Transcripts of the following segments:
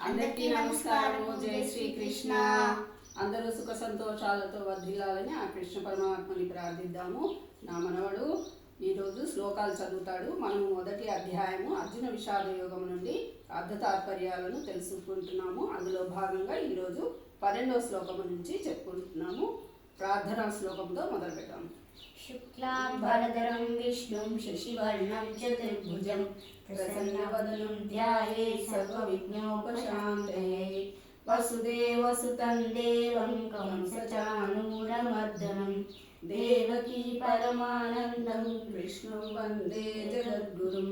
అందరికీ నమస్కారం. జై శ్రీకృష్ణ. అందరూ సుఖ సంతోషాలతో వర్ధిల్లాలని ఆ కృష్ణ పరమాత్మని ప్రార్థిద్దాము. నా మనవడు ఈరోజు శ్లోకాలు చదువుతాడు. మనం మొదటి అధ్యాయము అర్జున విషాద యోగం నుండి అర్ధ తాత్పర్యాలను తెలుసుకుంటున్నాము. అందులో భాగంగా ఈరోజు 12వ శ్లోకం నుంచి చెప్పుకుంటున్నాము. ప్రార్థనా శ్లోకంతో మొదలు పెట్టాము. శుక్లాంబరధరం విష్ణుం శశివర్ణం చతుర్భుజం ప్రసన్నవదనం ధ్యాయేత్ సర్వవిఘ్నోపశాంతయే వసుదేవసుతం దేవం కంసచాణూరమర్దనం దేవకీ పరమానందం కృష్ణం వందే జగద్గురుం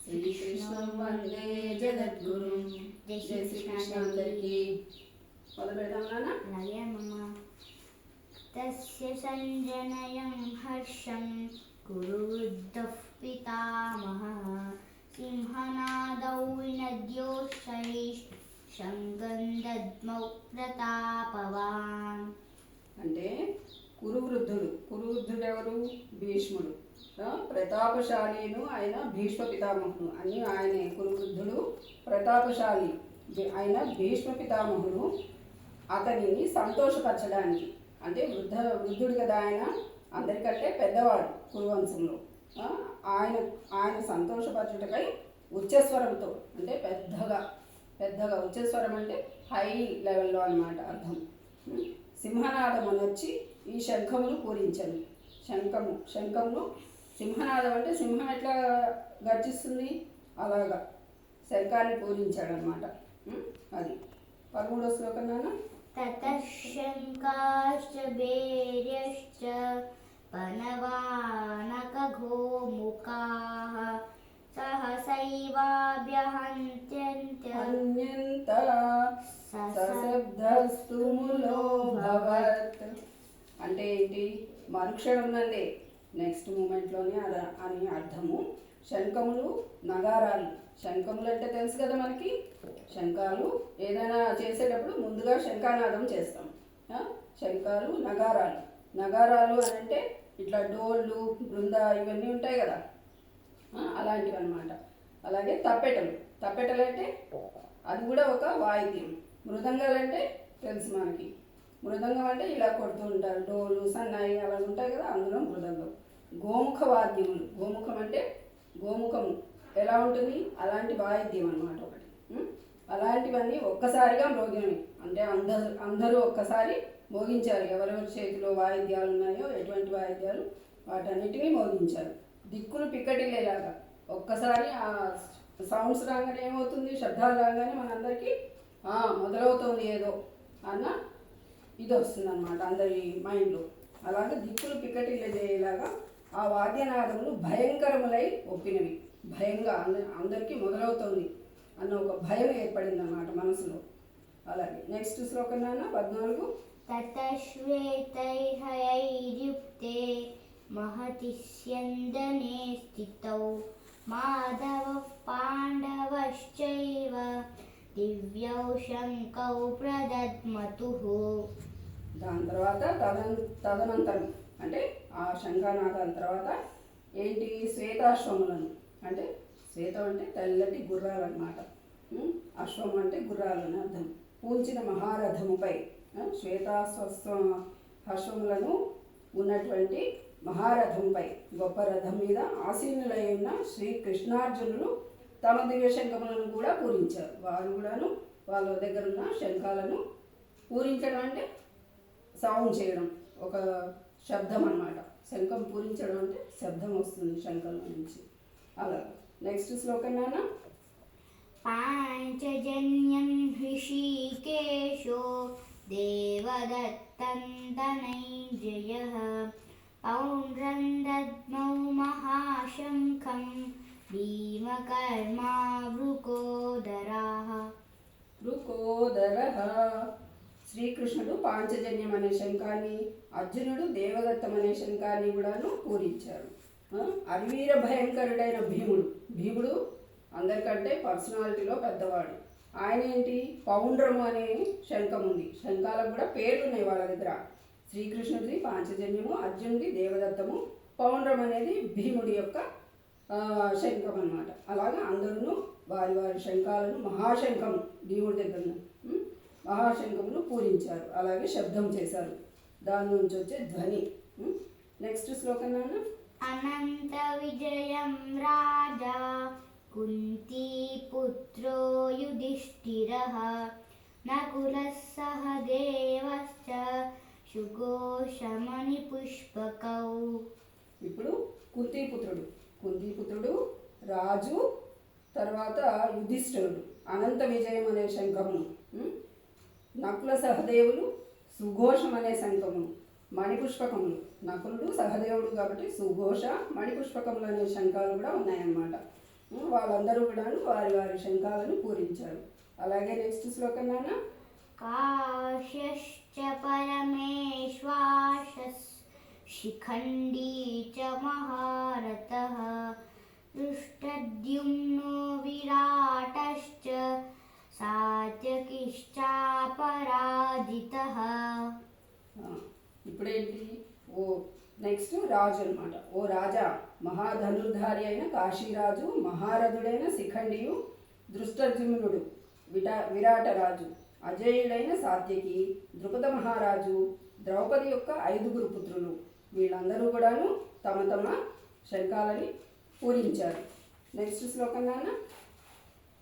శ్రీకృష్ణం వందే జగద్గురుం. జై శ్రీకృష్ణ. అందరికీ మొదలు పెడదాం నాన్న. అలాగే అమ్మమ్మ. తస్య సంజనయం హర్షం కురువృద్ధః పితామహః సింహనాదౌ వినద్యోశ్చైష్ శంఖం దద్మౌ ప్రతాపవాన్. అంటే కురువృద్ధుడు ఎవరు? భీష్ముడు. ప్రతాపశాలిను ఆయన భీష్మ పితామహుడు అని ఆయనే కురువృద్ధుడు. ప్రతాపశాలి ఆయన భీష్మ పితామహుడు. అతనిని సంతోషపరచడానికి, అంటే వృద్ధుడు కదా ఆయన, అందరికంటే పెద్దవాడు కురువంశంలో. ఆయన సంతోషపరచుటకై ఉచ్చస్వరంతో, అంటే పెద్దగా ఉచ్చస్వరం అంటే హై లెవెల్లో అన్నమాట అర్థం. సింహనాదం అనొచ్చి ఈ శంఖమును పూరించను. శంఖమును సింహనాదం అంటే సింహం ఎట్లా గర్జిస్తుంది అలాగా శంఖాన్ని పూరించాడనమాట. అది 13వ శ్లోకం నాన్న. తతః శంఖాశ్చ భేర్యశ్చ పనవానకఘోముఖాః సహసైవాభ్యహన్యంత సశబ్దస్తు ములోభవత్. అంటే ఏంటి? మరుక్షణం నందే, నెక్స్ట్ మూమెంట్లోనే అని అర్థము. శంఖములు, నగారాలు. శంఖములు అంటే తెలుసు కదా మనకి. శంఖాలు ఏదైనా చేసేటప్పుడు ముందుగా శంఖానాదం చేస్తాం. శంఖాలు, నగారాలు అని అంటే ఇట్లా డోళ్ళు, బృంద ఇవన్నీ ఉంటాయి కదా, అలాంటివి అన్నమాట. అలాగే తప్పెటలు అంటే అది కూడా ఒక వాయిద్యం. మృదంగాలు అంటే తెలుసు మనకి. మృదంగం అంటే ఇలా కొడుతూ ఉంటారు. డోలు, సన్నాయి అలా ఉంటాయి కదా, అందులో మృదంగం. గోముఖ వాద్యములు. గోముఖం అంటే గోముఖము ఎలా ఉంటుంది అలాంటి వాయిద్యం అన్నమాట ఒకటి. అలాంటివన్నీ ఒక్కసారిగా మోగినవి, అంటే అందరూ ఒక్కసారి మోగించారు. ఎవరెవరి చేతిలో వాయిద్యాలు ఉన్నాయో, ఎటువంటి వాయిద్యాలు, వాటన్నిటినీ మోగించారు. దిక్కులు పిక్కటిల్లేలాగా ఒక్కసారి ఆ సౌండ్స్ రాగానే ఏమవుతుంది, శబ్దాలు రాగానే మనందరికీ మొదలవుతుంది ఏదో అన్న ఇది వస్తుంది అన్నమాట అందరి మైండ్లో. అలాగే దిక్కులు పిక్కటిల్లేలాగా ఆ వాద్యనాదములు భయంకరములై ఒప్పినవి. భయంగా అందరికీ మొదలవుతుంది అన్న ఒక భయం ఏర్పడింది అన్నమాట మనసులో. అలాగే నెక్స్ట్ శ్లోకం నాన్న 14. తతశ్వేతైర్హయైర్యుక్తే మహతి స్యందనే స్థితౌ మాధవః పాండవశ్చైవ దివ్యౌ శంఖౌ ప్రదద్మతుః. దాని తర్వాత తదనంతరం అంటే ఆ శంఖానాదాల తర్వాత ఏంటి? శ్వేతాశ్వములను, అంటే శ్వేతం అంటే తెల్లటి గుర్రాలు అన్నమాట. అశ్వం అంటే గుర్రాలు అని అర్థం. పూంచిన మహారథముపై అశ్వములను ఉన్నటువంటి మహారథంపై, గొప్ప రథం మీద ఆసీనులై ఉన్న శ్రీకృష్ణార్జునులు తమ దివ్య శంఖములను కూడా పూరించారు. వారు కూడాను వాళ్ళ దగ్గర ఉన్న శంఖాలను పూరించడం అంటే సౌండ్ చేయడం, ఒక శబ్దం అన్నమాట. శంఖం పూరించడం అంటే శబ్దం వస్తుంది శంఖం నుంచి. అలా నెక్స్ట్ శ్లోకం నాన్న. పాంచజన్యం హృషీకేశో దేవదత్తం ధనంజయః పౌండ్రం దద్మౌ మహాశంఖం భీమకర్మా వృకోదరః. శ్రీకృష్ణుడు పాంచజన్యం అనే శంఖాన్ని, అర్జునుడు దేవదత్తం అనే శంఖాన్ని కూడాను పూరించారు. అరివీర భయంకరుడైన భీముడు అందరికంటే పర్సనాలిటీలో పెద్దవాడు. ఆయన ఏంటి? పౌండ్రము అనే శంఖం ఉంది. శంఖాలకు కూడా పేర్లు ఉన్నాయి వాళ్ళ దగ్గర. శ్రీకృష్ణుడిది పాంచజన్యము, అర్జునుడి దేవదత్తము, పౌండ్రం అనేది భీముడి యొక్క శంఖం అన్నమాట. అలాగా అందరూ వారి వారి శంఖాలను మహాశంఖము దేవుడి దగ్గర మహాశంఖమును పూరించారు, అలాగే శబ్దం చేశారు, దాని నుంచి వచ్చే ధ్వని. నెక్స్ట్ శ్లోకం నాన్న. అనంత విజయం రాజా కుంతీ పుత్రో యుధిష్ఠిరః నకులः సహదేవశ్చ సుఘోషమణి పుష్పకౌ. ఇప్పుడు కుంతీపుత్రుడు రాజు, తర్వాత యుధిష్ఠిరుడు అనంత విజయం అనే శంఖమును, నకుల సహదేవులు సుఘోషం అనే శంఖమును, మణిపుష్పకములు. నకులుడు సహదేవుడు కాబట్టి సుఘోష మణిపుష్పకములు అనే శంఖాలు కూడా ఉన్నాయన్నమాట. వాళ్ళందరూ కూడా వారి వారి శంఖాలను పూరించారు. అలాగే నెక్స్ట్ శ్లోకం నాన్న. కాశ్యశ్చ పరమేశ్వాసస్ శిఖండీ చ మహారథః దృష్టద్యుమ్నో విరాటశ్చ సాత్యకిశ్చాపరాజితః. ఇప్పుడేంటి? నెక్స్ట్ రాజు అనమాట. ఓ రాజా, మహాధనుర్ధారి అయిన కాశీరాజు, మహారథుడైన శిఖండియు, దృష్టద్యుమ్నుడు విరాటరాజు, అజేయుడైన సాత్యకి, ద్రుపద మహారాజు, ద్రౌపది యొక్క 5 పుత్రులు, వీళ్ళందరూ కూడాను తమ తమ శంఖాలని పూరించారు. నెక్స్ట్ శ్లోకం నాన్న.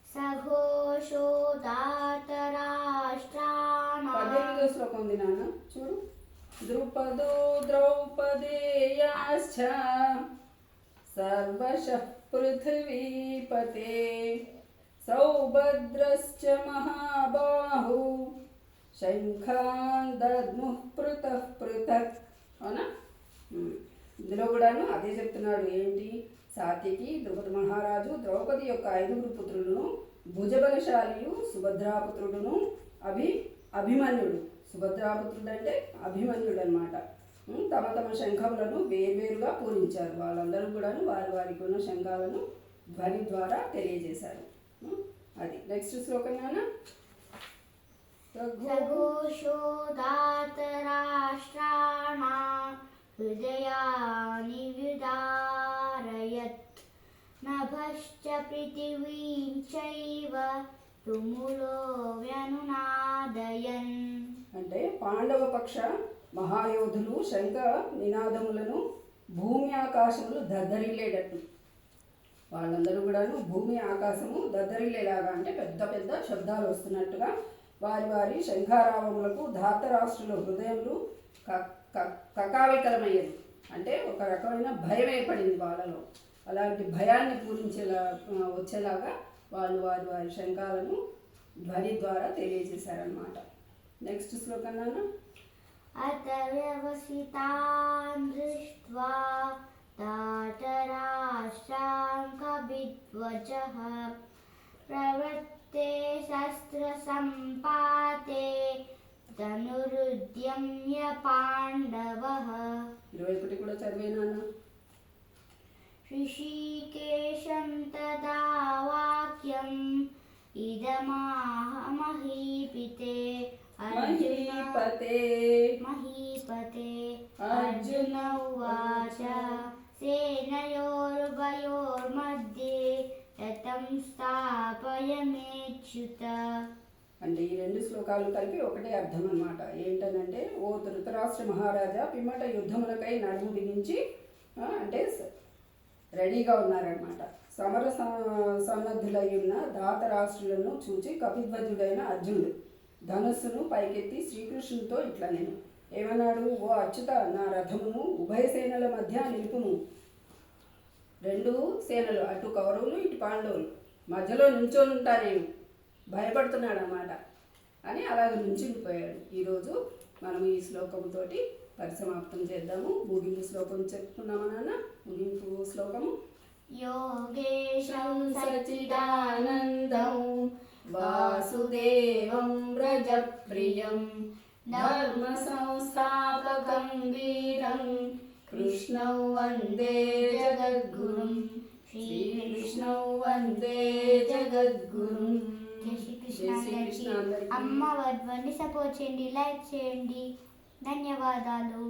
సఘోషోదాతరాష్ట్రాణాం. 18వ శ్లోకం ఉంది నాన్న, చూడు. ద్రుపదో ద్రౌపదేయాశ్చ సర్వశః పృథివీపతే సౌభద్రశ్చ మహాబాహు శంఖాన్ దద్ముః పృథః పృథక్. అవునా? ఇందులో కూడాను అదే చెప్తున్నాడు. ఏంటి? సాత్యకి, ద్రుపద మహారాజు, ద్రౌపది యొక్క 5 పుత్రులను, భుజబలశాలియు సుభద్రాపుత్రుడును, అభిమన్యుడు. సుభద్రాపుత్రుడు అంటే అభిమన్యుడు అనమాట. తమ తమ శంఖములను వేర్వేరుగా పూరించారు. వాళ్ళందరూ కూడాను వారి వారికి ఉన్న శంఖాలను ధ్వని ద్వారా తెలియజేశారు. అది నెక్స్ట్ శ్లోకం నాన్న. సఘోషోదాతరాష్ట్రాణాం హృదయాని విదారయత్ నభశ్చ పృథివీం చైవ తుములో వ్యనునాదయన్. అంటే పాండవ పక్ష మహాయోధులు శంఖ నినాదములను భూమి ఆకాశములు దద్దరిల్లేటట్టు, వాళ్ళందరూ కూడాను భూమి ఆకాశము దద్దరిల్లేలాగా, అంటే పెద్ద పెద్ద శబ్దాలు వస్తున్నట్టుగా వారి వారి శంఖారావములకు ధాతరాష్ట్రుల హృదయములు కకావికలమయ్యేది. అంటే ఒక రకమైన భయం ఏర్పడింది వాళ్ళలో. అలాంటి భయాన్ని వచ్చేలాగా వాళ్ళు వారి వారి శంఖాలను ధ్వని ద్వారా తెలియజేశారనమాట. నెక్స్ట్ శ్లోకం నాన్న. అత వ్యవసితాన్ దృష్ట్వా ధాతరాష్ట్రాన్ కవిధ్వజః ప్రవృత్తే శస్త్ర సంపాతే ధనురుద్యమ్య పాండవః. 21 కూడా చదివే నాన్న. ఋషికేశం తదా వాక్యం ఇదమాహ మహీపతే అర్జున ఉవాచ సేనయోరుభయోర్मध्ये రథం స్థాపయమేచ్యుత. అంటే ఈ 2 శ్లోకాలు కలిపి ఒకటే అర్థం అన్నమాట. ఏంటనంటే, ఓ ధృతరాష్ట్ర మహారాజా, పిమ్మట యుద్ధములకై నడుము బిగించి అంటే రెడీగా ఉన్నారనమాట. సమర సన్నద్ధులై ఉన్న ధాతరాష్ట్రులను చూచి కపిధ్వజుడైన అర్జునుడు ధనుస్సును పైకెత్తి శ్రీకృష్ణునితో ఇట్లా నేను ఏమన్నాడు? ఓ అచ్యుత, నా రథమును ఉభయ సేనల మధ్య నిలుపుము. 2 సేనలు, అటు కౌరవులు ఇటు పాండవులు మధ్యలో నించొని ఉంటా నేను, భయపడుతున్నాడు అన్నమాట అని అలాగ నించుండిపోయాడు. ఈరోజు మనం ఈ శ్లోకంతో పరిసమాప్తం చేద్దాము. ముగింపు శ్లోకం చెప్పుకున్నామా నాన్న? ముగింపు శ్లోకము. యోగేశం సచిదానందం వాసుదేవం వ్రజప్రియం ధర్మ సంస్థాపకం వీరం కృష్ణం వందే జగద్గురుం. శ్రీకృష్ణం వందే జగద్గురుం. జై శ్రీకృష్ణ. అమ్మ వర్డ్ని సపోర్ట్ చేయండి, లైక్ చేయండి. ధన్యవాదాలు.